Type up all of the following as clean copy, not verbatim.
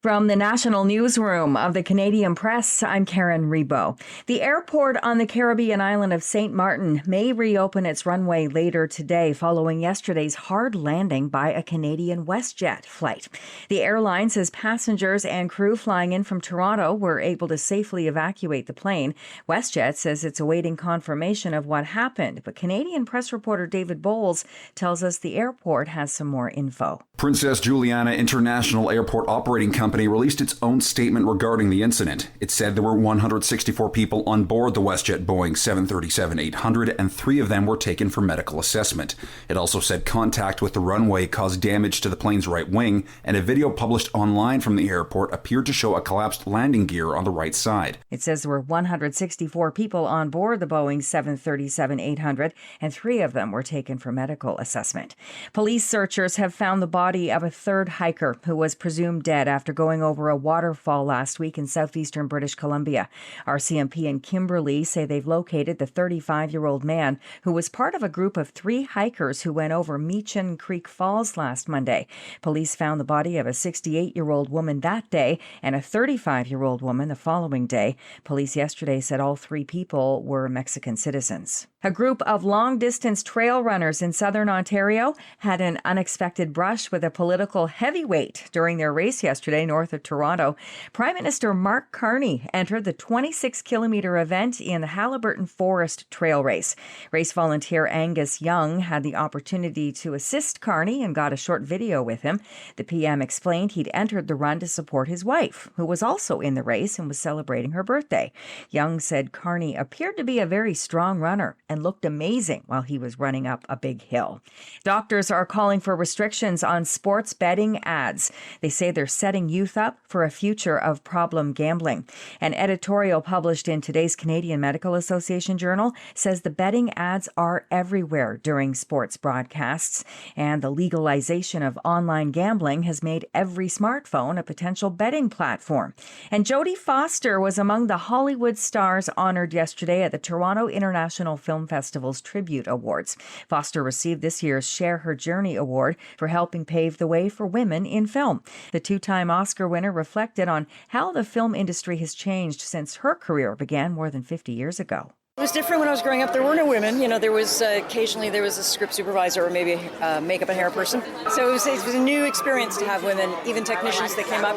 From the National Newsroom of the Canadian Press, I'm Karen Rebo. The airport on the Caribbean island of St. Martin may reopen its runway later today following yesterday's hard landing by a Canadian WestJet flight. The airline says passengers and crew flying in from Toronto were able to safely evacuate the plane. WestJet says it's awaiting confirmation of what happened, but Canadian press reporter David Bowles tells us the airport has some more info. Princess Juliana International Airport Operating Company released its own statement regarding the incident. It said there were 164 people on board the WestJet Boeing 737-800 and 3 of them were taken for medical assessment. It also said contact with the runway caused damage to the plane's right wing, and a video published online from the airport appeared to show a collapsed landing gear on the right side. It says there were 164 people on board the Boeing 737-800 and 3 of them were taken for medical assessment. Police searchers have found the body of a third hiker who was presumed dead after going over a waterfall last week in southeastern British Columbia. RCMP and Kimberley say they've located the 35-year-old man who was part of a group of 3 hikers who went over Meechin Creek Falls last Monday. Police found the body of a 68-year-old woman that day and a 35-year-old woman the following day. Police yesterday said all 3 people were Mexican citizens. A group of long-distance trail runners in southern Ontario had an unexpected brush with a political heavyweight during their race yesterday north of Toronto. Prime Minister Mark Carney entered the 26-kilometer event in the Halliburton Forest Trail Race. Race volunteer Angus Young had the opportunity to assist Carney and got a short video with him. The PM explained he'd entered the run to support his wife, who was also in the race and was celebrating her birthday. Young said Carney appeared to be a very strong runner and looked amazing while he was running up a big hill. Doctors are calling for restrictions on sports betting ads. They say they're setting youth up for a future of problem gambling. An editorial published in today's Canadian Medical Association Journal says the betting ads are everywhere during sports broadcasts, and the legalization of online gambling has made every smartphone a potential betting platform. And Jodie Foster was among the Hollywood stars honored yesterday at the Toronto International Film Festival's Tribute Awards. Foster received this year's Share Her Journey Award for helping pave the way for women in film. The 2-time Oscar winner reflected on how the film industry has changed since her career began more than 50 years ago. It was different when I was growing up. There were no women. There was occasionally there was a script supervisor or maybe a makeup and hair person. So it was a new experience to have women, even technicians that came up,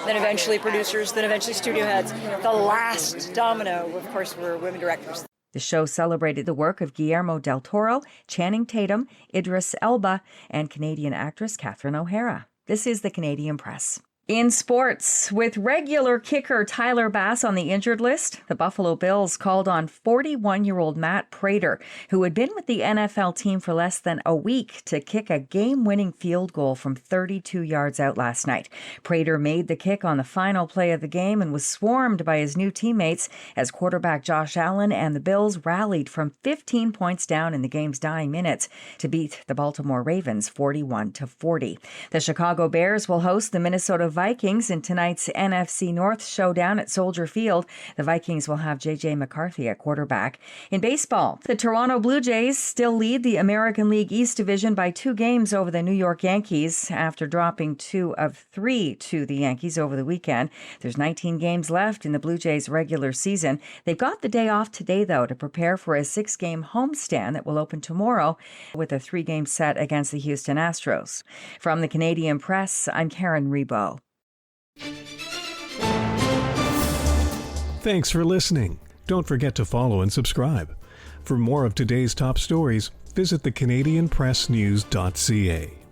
then eventually producers, then eventually studio heads. The last domino, of course, were women directors. The show celebrated the work of Guillermo del Toro, Channing Tatum, Idris Elba, and Canadian actress Catherine O'Hara. This is the Canadian Press. In sports, with regular kicker Tyler Bass on the injured list, the Buffalo Bills called on 41-year-old Matt Prater, who had been with the NFL team for less than a week, to kick a game-winning field goal from 32 yards out last night. Prater made the kick on the final play of the game and was swarmed by his new teammates as quarterback Josh Allen and the Bills rallied from 15 points down in the game's dying minutes to beat the Baltimore Ravens 41-40. The Chicago Bears will host the Minnesota Vikings in tonight's NFC North showdown at Soldier Field. The Vikings will have J.J. McCarthy at quarterback. In baseball, the Toronto Blue Jays still lead the American League East Division by 2 games over the New York Yankees after dropping 2 of 3 to the Yankees over the weekend. There's 19 games left in the Blue Jays' regular season. They've got the day off today, though, to prepare for a 6-game homestand that will open tomorrow with a 3-game set against the Houston Astros. From the Canadian Press, I'm Karen Rebo. Thanks for listening. Don't forget to follow and subscribe. For more of today's top stories, visit thecanadianpressnews.ca.